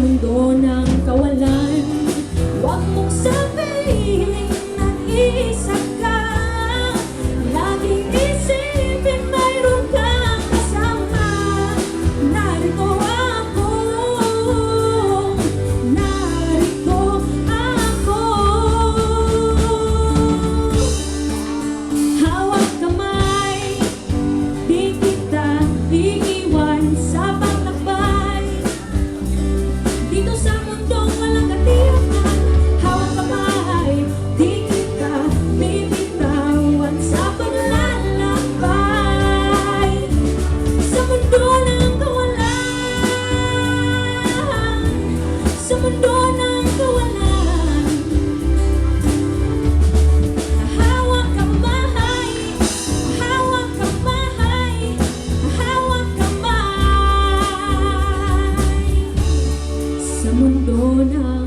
mundo ng kawalan. Huwag mong sabihin nag-iisa ka. Laging isipin mayroon kang kasama. Narito ako, narito ako. Hawak kamay, di kita iiwan sa paglakbay. Dito sa mundong walang katiyakan, hawak kamay, di kita bibitawan sa paglalakbay. Sa mundo ng kawalan, sa mundo ng kawalan. Hawak kamay, hawak kamay, hawak kamay. Sa mundo ng